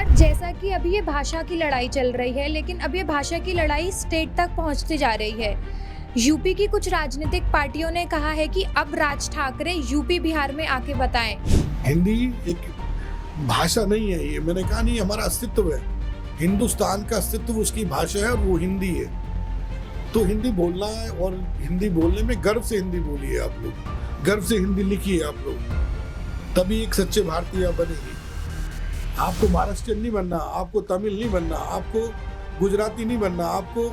Sir, जैसा कि अभी ये भाषा की लड़ाई चल रही है, लेकिन अब ये भाषा की लड़ाई स्टेट तक पहुंचती जा रही है। यूपी की कुछ राजनीतिक पार्टियों ने कहा है कि अब राज ठाकरे यूपी बिहार में आके बताएं। हिंदी एक भाषा नहीं है, ये मैंने कहा नहीं, हमारा अस्तित्व है। हिंदुस्तान का अस्तित्व उसकी भाषा है और वो हिंदी है। तो हिंदी बोलना है और हिंदी बोलने में गर्व से हिंदी बोलिए आप लोग, गर्व से हिंदी लिखिए आप लोग, तभी एक सच्चे भारतीय बनेंगे। आपको महाराष्ट्रियन नहीं बनना, आपको तमिल नहीं बनना, आपको गुजराती नहीं बनना, आपको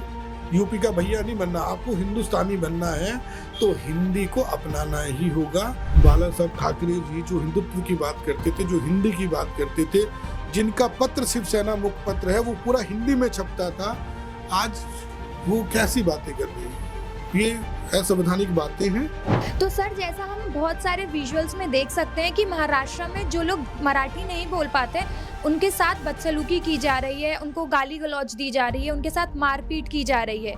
यूपी का भैया नहीं बनना, आपको हिंदुस्तानी बनना है तो हिंदी को अपनाना ही होगा। बाला साहब ठाकरे जी जो हिंदुत्व की बात करते थे, जो हिंदी की बात करते थे, जिनका पत्र शिवसेना मुखपत्र है वो पूरा हिंदी में छपता था, आज वो कैसी बातें कर रही है? ये असंवैधानिक बातें हैं। तो सर, जैसा हम बहुत सारे विजुअल्स में देख सकते हैं कि महाराष्ट्र में जो लोग मराठी नहीं बोल पाते उनके साथ बदसलूकी की जा रही है, उनको गाली गलौज दी जा रही है, उनके साथ मारपीट की जा रही है।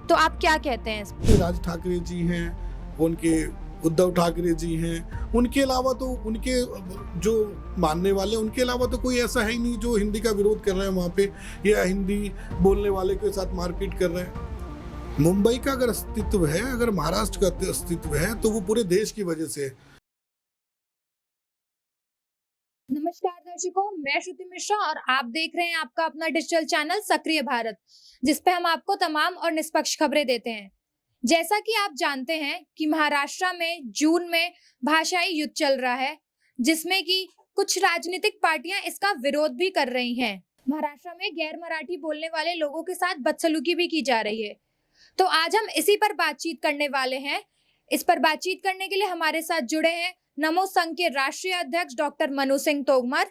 तो आप क्या कहते हैं इस पर? राज ठाकरे जी हैं, उनके उद्धव ठाकरे जी हैं, उनके अलावा तो उनके जो मानने वाले, उनके अलावा तो कोई ऐसा है ही नहीं जो हिंदी का विरोध कर रहे हैं वहाँ पे या हिंदी बोलने वाले के साथ मारपीट कर रहे हैं। मुंबई का अगर अस्तित्व है, अगर महाराष्ट्र का अस्तित्व है तो वो पूरे देश की वजह से है। नमस्कार दर्शकों, मैं श्रुति मिश्रा और आप देख रहे हैं आपका अपना डिजिटल चैनल सक्रिय भारत, जिसपे हम आपको तमाम और निष्पक्ष खबरें देते हैं। जैसा कि आप जानते हैं कि महाराष्ट्र में जून में भाषाई युद्ध चल रहा है, जिसमें कि कुछ राजनीतिक पार्टियां इसका विरोध भी कर रही हैं। महाराष्ट्र में गैर मराठी बोलने वाले लोगों के साथ बदसलूकी भी की जा रही है। तो आज हम इसी पर बातचीत करने वाले हैं। इस पर बातचीत करने के लिए हमारे साथ जुड़े हैं नमो संघ के राष्ट्रीय अध्यक्ष डॉक्टर मनु सिंह तोमर।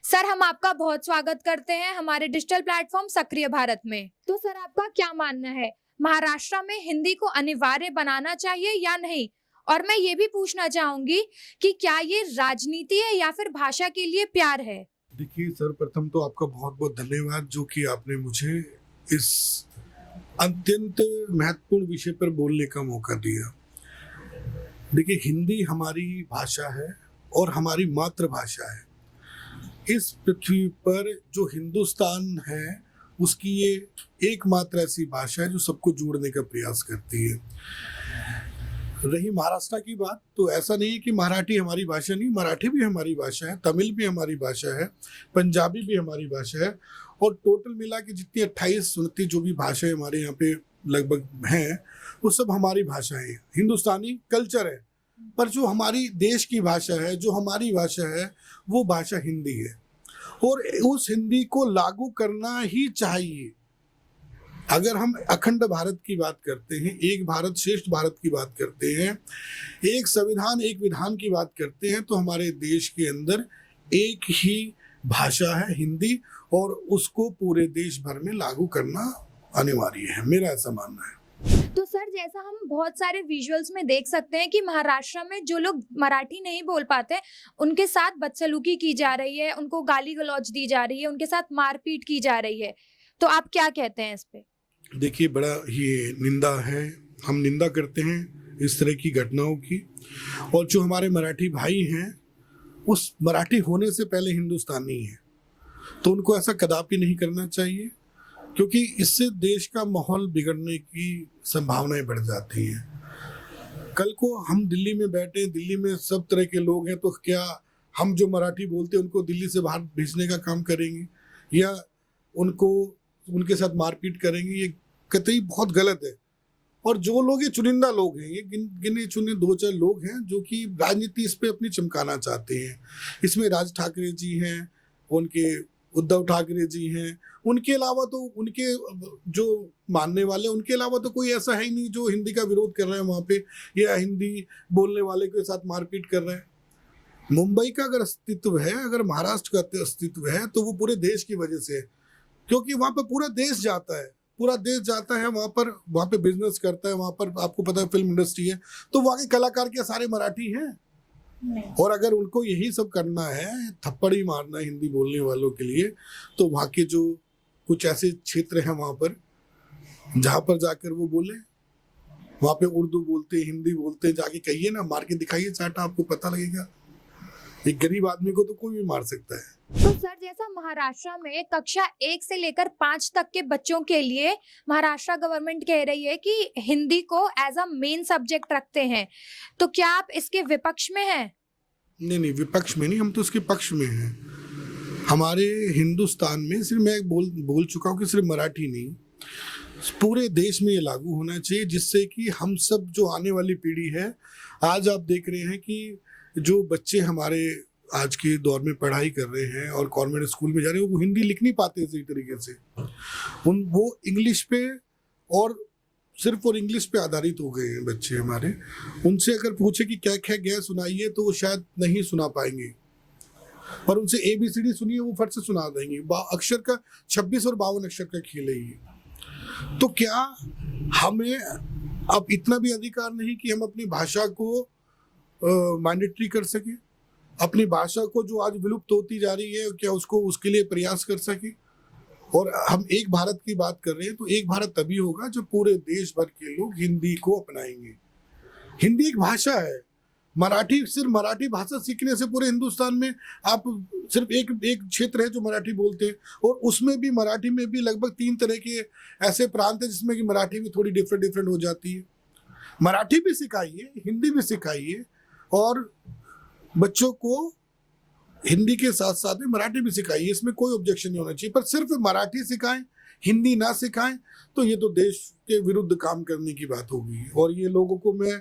सर, हम आपका बहुत स्वागत करते हैं हमारे डिजिटल प्लेटफॉर्म सक्रिय भारत में। तो सर, आपका क्या मानना है, महाराष्ट्र में हिंदी को अनिवार्य बनाना चाहिए या नहीं? और मैं ये भी पूछना चाहूंगी कि क्या ये राजनीति है या फिर भाषा के लिए प्यार है? देखिए, सर्वप्रथम तो आपका बहुत बहुत धन्यवाद जो कि आपने मुझे इस अत्यंत महत्वपूर्ण विषय पर बोलने का मौका दिया। देखिए, हिंदी हमारी भाषा है और हमारी मातृभाषा है। इस पृथ्वी पर जो हिंदुस्तान है उसकी ये एकमात्र ऐसी भाषा है जो सबको जोड़ने का प्रयास करती है। रही महाराष्ट्र की बात, तो ऐसा नहीं है कि मराठी हमारी भाषा नहीं, मराठी भी हमारी भाषा है, तमिल भी हमारी भाषा है, पंजाबी भी हमारी भाषा है और टोटल मिला के जितनी 28-29 जो भी भाषाएं हमारे यहाँ पे लगभग हैं वो सब हमारी भाषाएं हैं। हिंदुस्तानी कल्चर है, पर जो हमारी देश की भाषा है, जो हमारी भाषा है, वो भाषा हिंदी है और उस हिंदी को लागू करना ही चाहिए। अगर हम अखंड भारत की बात करते हैं, एक भारत श्रेष्ठ भारत की बात करते हैं, एक संविधान एक विधान की बात करते हैं, तो हमारे देश के अंदर एक ही भाषा है हिंदी और उसको पूरे देश भर में लागू करना अनिवार्य है, मेरा ऐसा मानना है। तो सर, जैसा हम बहुत सारे विजुअल्स में देख सकते हैं कि महाराष्ट्र में जो लोग मराठी नहीं बोल पाते उनके साथ बदसलूकी की जा रही है, उनको गाली गलौज दी जा रही है, उनके साथ मारपीट की जा रही है। तो आप क्या कहते हैं इस पे? देखिए, बड़ा ही निंदा है, हम निंदा करते हैं इस तरह की घटनाओं की। और जो हमारे मराठी भाई हैं उस मराठी होने से पहले हिंदुस्तानी हैं, तो उनको ऐसा कदापि नहीं करना चाहिए, क्योंकि इससे देश का माहौल बिगड़ने की संभावनाएं बढ़ जाती हैं। कल को हम दिल्ली में बैठे, दिल्ली में सब तरह के लोग हैं, तो क्या हम जो मराठी बोलते हैं उनको दिल्ली से बाहर भेजने का काम करेंगे या उनको उनके साथ मारपीट करेंगे? ये कतई बहुत गलत है। और जो लोग, ये चुनिंदा लोग हैं, ये गिने चुने 2-4 लोग हैं जो कि राजनीति इस पे अपनी चमकाना चाहते हैं। इसमें राज ठाकरे जी हैं, उनके उद्धव ठाकरे जी हैं, उनके अलावा तो उनके जो मानने वाले, उनके अलावा तो कोई ऐसा है ही नहीं जो हिंदी का विरोध कर रहे हैं वहाँ पे या हिंदी बोलने वाले के साथ मारपीट कर रहे हैं। मुंबई का अगर अस्तित्व है, अगर महाराष्ट्र का अस्तित्व है तो वो पूरे देश की वजह से है, क्योंकि वहाँ पर पूरा देश जाता है, पूरा देश जाता है वहाँ पे बिजनेस करता है, वहाँ पर आपको पता है फिल्म इंडस्ट्री है, तो वहाँ के कलाकार क्या सारे मराठी हैं? और अगर उनको यही सब करना है, थप्पड़ ही मारना है हिंदी बोलने वालों के लिए, तो वहाँ के जो कुछ ऐसे क्षेत्र हैं वहाँ पर जहाँ पर जाकर वो बोले, वहाँ पे उर्दू बोलते, हिंदी बोलते, जाके कहिए ना, मार के दिखाइए चाटा, आपको पता लगेगा। एक गरीब आदमी को तो कोई भी मार सकता है। तो सर जैसा महाराष्ट्र में कक्षा 1 से लेकर 5 तक के बच्चों के लिए महाराष्ट्र गवर्नमेंट कह रही है कि हिंदी को एज अ मेन सब्जेक्ट रखते हैं, तो क्या आप इसके विपक्ष में हैं? नहीं नहीं, विपक्ष में नहीं, हम तो उसके पक्ष में हैं। हमारे हिंदुस्तान में सिर्फ मैं बोल चुका हूँ कि सिर्फ मराठी नहीं, पूरे देश में ये लागू होना चाहिए, जिससे कि हम सब जो आने वाली पीढ़ी है, आज आप देख रहे हैं कि जो बच्चे हमारे आज के दौर में पढ़ाई कर रहे हैं और कॉन्वेंट स्कूल में जा रहे हैं, वो हिंदी लिख नहीं पाते सही तरीके से। वो इंग्लिश पे और सिर्फ और इंग्लिश पे आधारित हो गए हैं बच्चे हमारे। उनसे अगर पूछे कि क्या क्या गया सुनाइए, तो वो शायद नहीं सुना पाएंगे, पर उनसे ABCD सुनिए, वो फट से सुना देंगे। अक्षर का 26 और 52 अक्षर का खेल है ये। तो क्या हमें अब इतना भी अधिकार नहीं कि हम अपनी भाषा को मैंडेटरी कर सके, अपनी भाषा को जो आज विलुप्त होती जा रही है, क्या उसको उसके लिए प्रयास कर सके? और हम एक भारत की बात कर रहे हैं, तो एक भारत तभी होगा जब पूरे देश भर के लोग हिंदी को अपनाएंगे। हिंदी एक भाषा है। सिर्फ मराठी भाषा सीखने से पूरे हिंदुस्तान में आप सिर्फ एक क्षेत्र है जो मराठी बोलते हैं, और उसमें भी मराठी में भी लगभग 3 तरह के ऐसे प्रांत है जिसमें कि मराठी भी थोड़ी डिफरेंट हो जाती है। मराठी भी सिखाइए, हिंदी भी सिखाइए, और बच्चों को हिंदी के साथ साथ में मराठी भी सिखाइए, इसमें कोई ऑब्जेक्शन नहीं होना चाहिए। पर सिर्फ मराठी सिखाएं, हिंदी ना सिखाएं, तो ये तो देश के विरुद्ध काम करने की बात होगी। और ये लोगों को मैं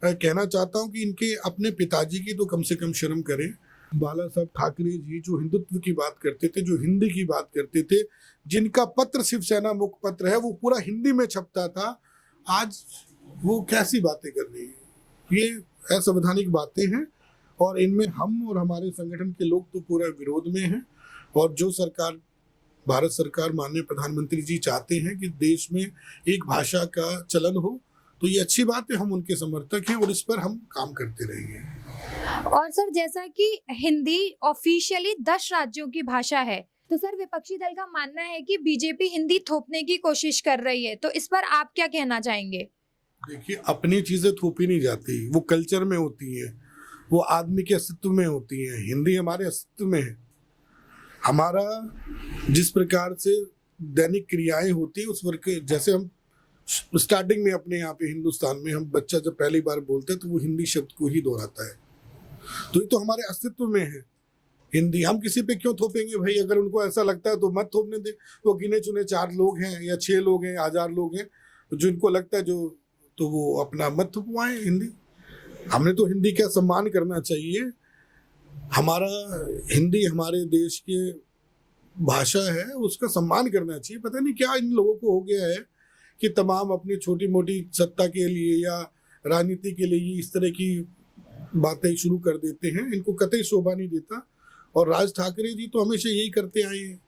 कहना चाहता हूं कि इनके अपने पिताजी की तो कम से कम शर्म करें। बाला साहब ठाकरे जी जो हिंदुत्व की बात करते थे, जो हिंदी की बात करते थे, जिनका पत्र शिवसेना मुखपत्र है वो पूरा हिंदी में छपता था, आज वो कैसी बातें कर रही है? ये असंवैधानिक बातें हैं, और इनमें हम और हमारे संगठन के लोग तो पूरा विरोध में हैं। और जो सरकार, भारत सरकार, माननीय प्रधानमंत्री जी चाहते हैं कि देश में एक भाषा का चलन हो, तो ये अच्छी बात है, हम उनके समर्थक हैं और इस पर हम काम करते रहेंगे। और सर जैसा कि हिंदी ऑफिशियली 10 राज्यों की भाषा है, तो सर विपक्षी दल का मानना है कि बीजेपी हिंदी थोपने की कोशिश कर रही है, तो इस पर आप क्या कहना चाहेंगे? देखिए, अपनी चीजें थोपी नहीं जाती, वो कल्चर में होती है, वो आदमी के अस्तित्व में होती है। हिंदी हमारे अस्तित्व में है। हमारा जिस प्रकार से दैनिक क्रियाएं होती है, उस वर्ग जैसे हम स्टार्टिंग में अपने यहाँ पे हिंदुस्तान में हम बच्चा जब पहली बार बोलते हैं तो वो हिंदी शब्द को ही दोहराता है। तो ये तो हमारे अस्तित्व में है हिंदी। हम किसी पे क्यों थोपेंगे भाई? अगर उनको ऐसा लगता है तो मत थोपने दे। वो गिने चुने 4 लोग हैं या 6 लोग हैं, 1000 लोग हैं, जो इनको लगता है तो वो अपना मत थोपवाएं हिंदी। हमने तो हिंदी का सम्मान करना चाहिए। हमारा हिंदी हमारे देश के भाषा है, उसका सम्मान करना चाहिए। पता नहीं क्या इन लोगों को हो गया है कि तमाम अपनी छोटी मोटी सत्ता के लिए या राजनीति के लिए इस तरह की बातें शुरू कर देते हैं। इनको कतई शोभा नहीं देता। और राज ठाकरे जी तो हमेशा यही करते आए हैं।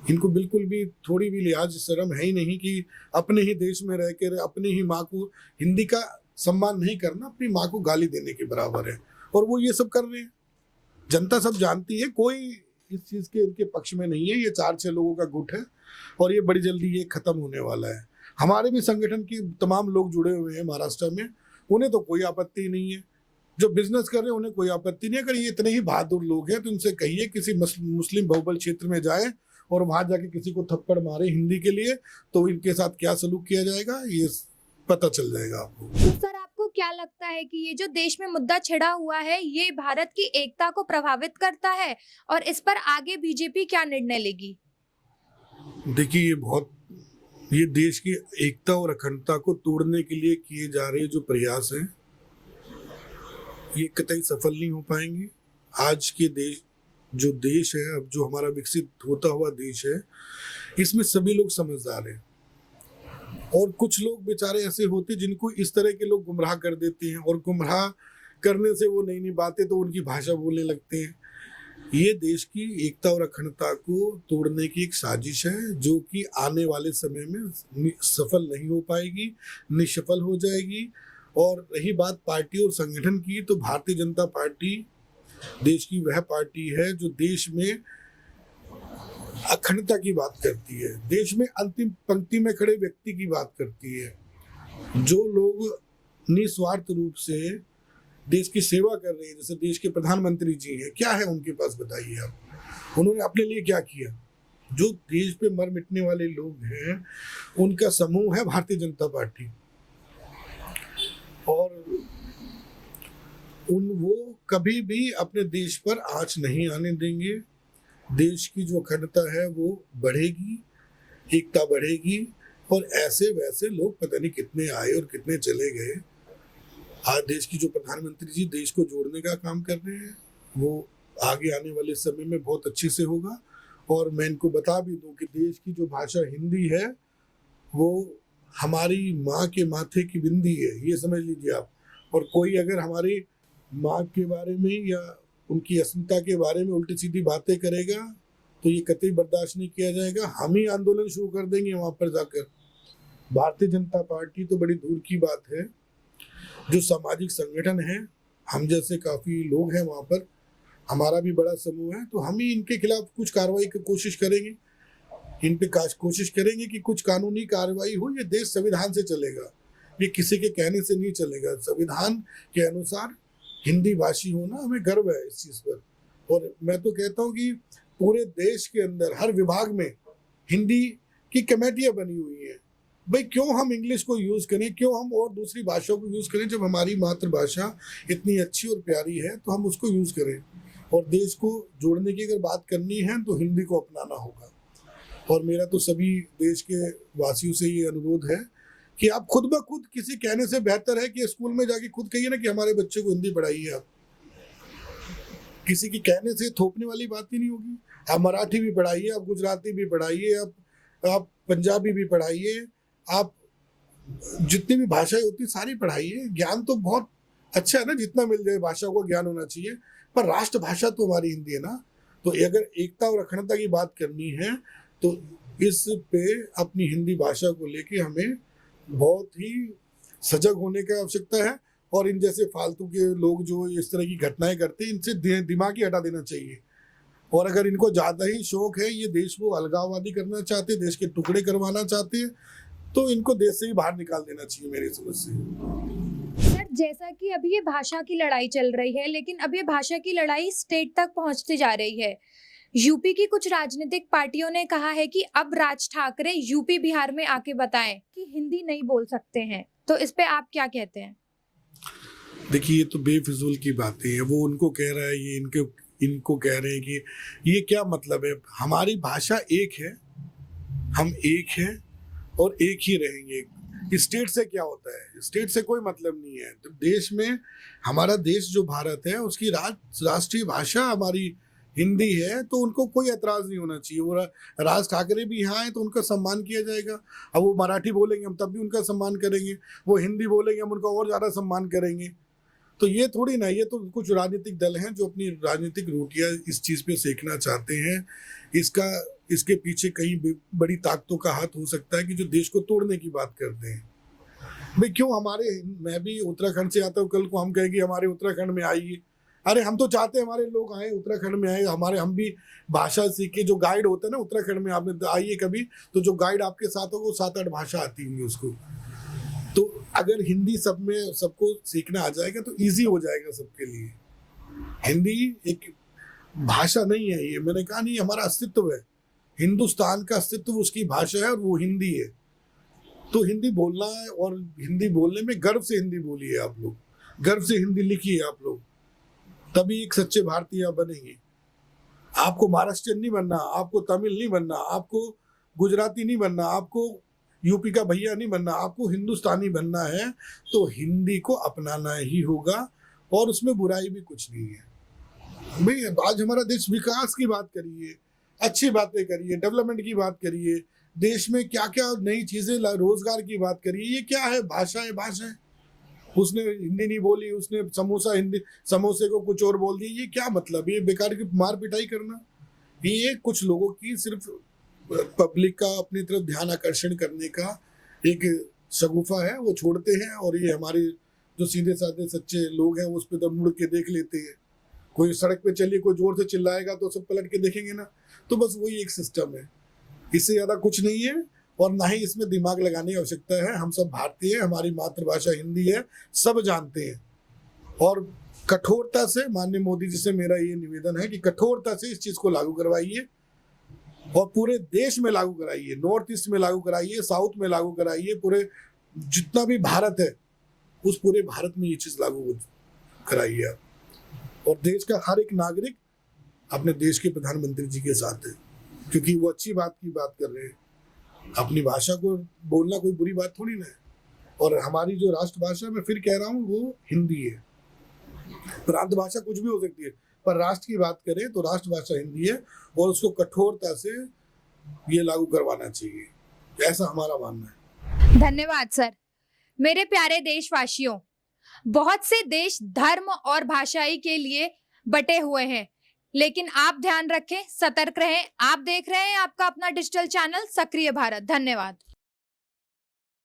इनको बिल्कुल भी थोड़ी भी लिहाज शर्म है ही नहीं कि अपने ही देश में रह कर अपनी ही माँ को हिंदी का सम्मान नहीं करना अपनी माँ को गाली देने के बराबर है। और वो ये सब कर रहे हैं। जनता सब जानती है, कोई इस चीज के इनके पक्ष में नहीं है। ये 4-6 लोगों का गुट है और ये बड़ी जल्दी ये खत्म होने वाला है। हमारे भी संगठन के तमाम लोग जुड़े हुए हैं महाराष्ट्र में, उन्हें तो कोई आपत्ति नहीं है। जो बिजनेस कर रहे हैं उन्हें कोई आपत्ति नहीं है। अगर ये इतने ही बहादुर लोग हैं तो इनसे कहिए किसी मुस्लिम बहुबल क्षेत्र में जाए और वहां जाके किसी को थप्पड़ मारे हिंदी के लिए, तो इनके साथ क्या सलूक किया जाएगा ये पता चल जाएगा आपको। तो सर आपको क्या लगता है कि ये जो देश में मुद्दा छिड़ा हुआ है ये भारत की एकता को प्रभावित करता है, और इस पर आगे बीजेपी क्या निर्णय लेगी? देखिए, ये देश की एकता और अखंडता को तोड़ने के लिए किए जा रहे जो प्रयास हैं, ये कतई सफल नहीं हो पाएंगे। आज के देश है, अब जो हमारा विकसित होता हुआ देश है, इसमें सभी लोग समझदार हैं। और कुछ लोग बेचारे ऐसे होते जिनको इस तरह के लोग गुमराह कर देते हैं, और गुमराह करने से वो नई नई बातें तो उनकी भाषा बोलने लगते हैं। ये देश की एकता और अखंडता को तोड़ने की एक साजिश है, जो कि आने वाले समय में सफल नहीं हो पाएगी, निष्फल हो जाएगी। और रही बात पार्टी और संगठन की, तो भारतीय जनता पार्टी देश की वह पार्टी है जो देश में अखंडता की बात करती है, देश में अंतिम पंक्ति में खड़े व्यक्ति की बात करती है। जो लोग निस्वार्थ रूप से देश की सेवा कर रहे हैं, जैसे देश के प्रधानमंत्री जी हैं, क्या है उनके पास बताइए आप? उन्होंने अपने लिए क्या किया? जो देश पे मर मिटने वाले लोग हैं उनका समूह है भारतीय जनता पार्टी, और वो कभी भी अपने देश पर आंच नहीं आने देंगे। देश की जो अखंडता है वो बढ़ेगी, एकता बढ़ेगी, और ऐसे वैसे लोग पता नहीं कितने आए और कितने चले गए। आज देश की जो प्रधानमंत्री जी देश को जोड़ने का काम कर रहे हैं वो आगे आने वाले समय में बहुत अच्छे से होगा। और मैं इनको बता भी दूं कि देश की जो भाषा हिंदी है वो हमारी माँ के माथे की बिंदी है, ये समझ लीजिए आप। और कोई अगर हमारी माँ के बारे में या उनकी अस्मिता के बारे में उल्टी सीधी बातें करेगा तो ये कतई बर्दाश्त नहीं किया जाएगा। हम ही आंदोलन शुरू कर देंगे वहां पर जाकर। भारतीय जनता पार्टी तो बड़ी दूर की बात है, जो सामाजिक संगठन है, हम जैसे काफी लोग हैं वहां पर, हमारा भी बड़ा समूह है, तो हम ही इनके खिलाफ कुछ कार्रवाई की कोशिश करेंगे। इन पे कोशिश करेंगे कि कुछ कानूनी कार्रवाई हो। ये देश संविधान से चलेगा, ये किसी के कहने से नहीं चलेगा। संविधान के अनुसार हिंदी भाषी होना, हमें गर्व है इस चीज पर। और मैं तो कहता हूँ कि पूरे देश के अंदर हर विभाग में हिंदी की कमेटियां बनी हुई हैं। भाई क्यों हम इंग्लिश को यूज करें, क्यों हम और दूसरी भाषाओं को यूज करें, जब हमारी मातृभाषा इतनी अच्छी और प्यारी है तो हम उसको यूज करें। और देश को जोड़ने की अगर बात करनी है तो हिंदी को अपनाना होगा। और मेरा तो सभी देश के वासियों से ये अनुरोध है कि आप खुद ब खुद, किसी कहने से बेहतर है कि स्कूल में जाके खुद कहिए ना कि हमारे बच्चे को हिंदी पढ़ाइए। आप किसी की कहने से थोपने वाली बात ही नहीं होगी। आप मराठी भी पढ़ाइए, आप गुजराती भी पढ़ाइए, आप पंजाबी भी पढ़ाइए, आप जितनी भी भाषाएं होती सारी पढ़ाइए। ज्ञान तो बहुत अच्छा है ना, जितना मिल जाए भाषा को ज्ञान होना चाहिए, पर राष्ट्रभाषा तो हमारी हिंदी है ना। तो अगर एकता और अखंडता की बात करनी है तो इस पे अपनी हिंदी भाषा को लेके हमें बहुत ही सजग होने की आवश्यकता है। और इन जैसे फालतू के लोग जो इस तरह की घटनाएं करते हैं, इनसे दिमाग ही हटा देना चाहिए। और अगर इनको ज्यादा ही शौक है, ये देश को अलगाववादी करना चाहते, देश के टुकड़े करवाना चाहते हैं, तो इनको देश से ही बाहर निकाल देना चाहिए मेरी समझ से। सर, जैसा कि अभी ये भाषा की लड़ाई चल रही है, लेकिन अब ये भाषा की लड़ाई स्टेट तक पहुंचती जा रही है। यूपी की कुछ राजनीतिक पार्टियों ने कहा है कि अब राज ठाकरे यूपी बिहार में आके बताएं कि हिंदी नहीं बोल सकते हैं, तो इस पे आप क्या कहते हैं? देखिए, ये तो बेफिजूल की बातें हैं। वो उनको कह रहा है, ये इनको कह रहे हैं कि ये क्या मतलब है। हमारी भाषा एक है, हम एक हैं और एक ही रहेंगे। स्टेट से क्या होता है, स्टेट से कोई मतलब नहीं है। तो देश में, हमारा देश जो भारत है उसकी राष्ट्रीय भाषा हमारी हिंदी है, तो उनको कोई एतराज नहीं होना चाहिए। वो राज ठाकरे भी यहाँ हैं तो उनका सम्मान किया जाएगा। अब वो मराठी बोलेंगे हम तब भी उनका सम्मान करेंगे, वो हिंदी बोलेंगे हम उनका और ज़्यादा सम्मान करेंगे। तो ये थोड़ी ना, ये तो कुछ राजनीतिक दल हैं जो अपनी राजनीतिक रोटियां इस चीज़ पे सेकना चाहते हैं। इसके पीछे कहीं बड़ी ताकतों का हाथ हो सकता है कि जो देश को तोड़ने की बात करते हैं। भाई क्यों मैं भी उत्तराखंड से आता हूँ, कल को हम कहें कि हमारे उत्तराखंड में आइए। अरे हम तो चाहते हैं हमारे लोग आए, उत्तराखंड में आए, हम भी भाषा सीखे। जो गाइड होता है ना उत्तराखंड में, आपने आइए कभी, तो जो गाइड आपके साथ होगा वो 7-8 भाषा आती होंगी उसको। तो अगर हिंदी सबको सीखना आ जाएगा तो इजी हो जाएगा सबके लिए। हिंदी एक भाषा नहीं है, ये मैंने कहा नहीं, हमारा अस्तित्व है। हिंदुस्तान का अस्तित्व उसकी भाषा है और वो हिंदी है। तो हिंदी बोलना है, और हिंदी बोलने में गर्व से हिंदी बोलिए आप लोग, गर्व से हिंदी लिखिए आप लोग, तभी एक सच्चे भारतीय आप बनेंगे। आपको महाराष्ट्रियन नहीं बनना, आपको तमिल नहीं बनना, आपको गुजराती नहीं बनना, आपको यूपी का भैया नहीं बनना, आपको हिंदुस्तानी बनना है। तो हिंदी को अपनाना ही होगा, और उसमें बुराई भी कुछ नहीं है। भाई आज हमारा देश, विकास की बात करिए, अच्छी बातें करिए, डेवलपमेंट की बात करिए, देश में क्या क्या नई चीजें, रोजगार की बात करिए। ये क्या है, भाषा है, भाषा है। उसने हिंदी नहीं बोली, उसने समोसे को कुछ और बोल दिया, ये क्या मतलब? ये बेकार की मार पिटाई करना, ये कुछ लोगों की सिर्फ पब्लिक का अपनी तरफ ध्यान आकर्षण करने का एक शगुफा है, वो छोड़ते हैं। और ये हमारे जो सीधे साधे सच्चे लोग हैं उस पर तो मुड़ के देख लेते हैं। कोई सड़क पे चलिए, कोई जोर से चिल्लाएगा तो सब पलट के देखेंगे ना। तो बस वही एक सिस्टम है, इससे ज्यादा कुछ नहीं है। और ना ही इसमें दिमाग लगाने की आवश्यकता है। हम सब भारतीय हैं, हमारी मातृभाषा हिंदी है, सब जानते हैं। और कठोरता से, माननीय मोदी जी से मेरा ये निवेदन है कि कठोरता से इस चीज को लागू करवाइए और पूरे देश में लागू कराइए, नॉर्थ ईस्ट में लागू कराइए, साउथ में लागू कराइए, पूरे जितना भी भारत है उस पूरे भारत में ये चीज लागू कराइए आप। और देश का हर एक नागरिक अपने देश के प्रधानमंत्री जी के साथ है, क्योंकि वो अच्छी बात की बात कर रहे हैं। अपनी भाषा को बोलना कोई बुरी बात थोड़ी ना है। और हमारी जो राष्ट्रभाषा, मैं फिर कह रहा हूँ, वो हिंदी है। प्रांत भाषा कुछ भी हो सकती है, पर राष्ट्र की बात करें तो राष्ट्रभाषा हिंदी है और उसको कठोरता से ये लागू करवाना चाहिए, ऐसा हमारा मानना है। धन्यवाद सर। मेरे प्यारे देशवासियों, बहुत से देश धर्म और भाषाई के लिए बटे हुए हैं, लेकिन आप ध्यान रखें, सतर्क रहें। आप देख रहे हैं आपका अपना डिजिटल चैनल सक्रिय भारत। धन्यवाद।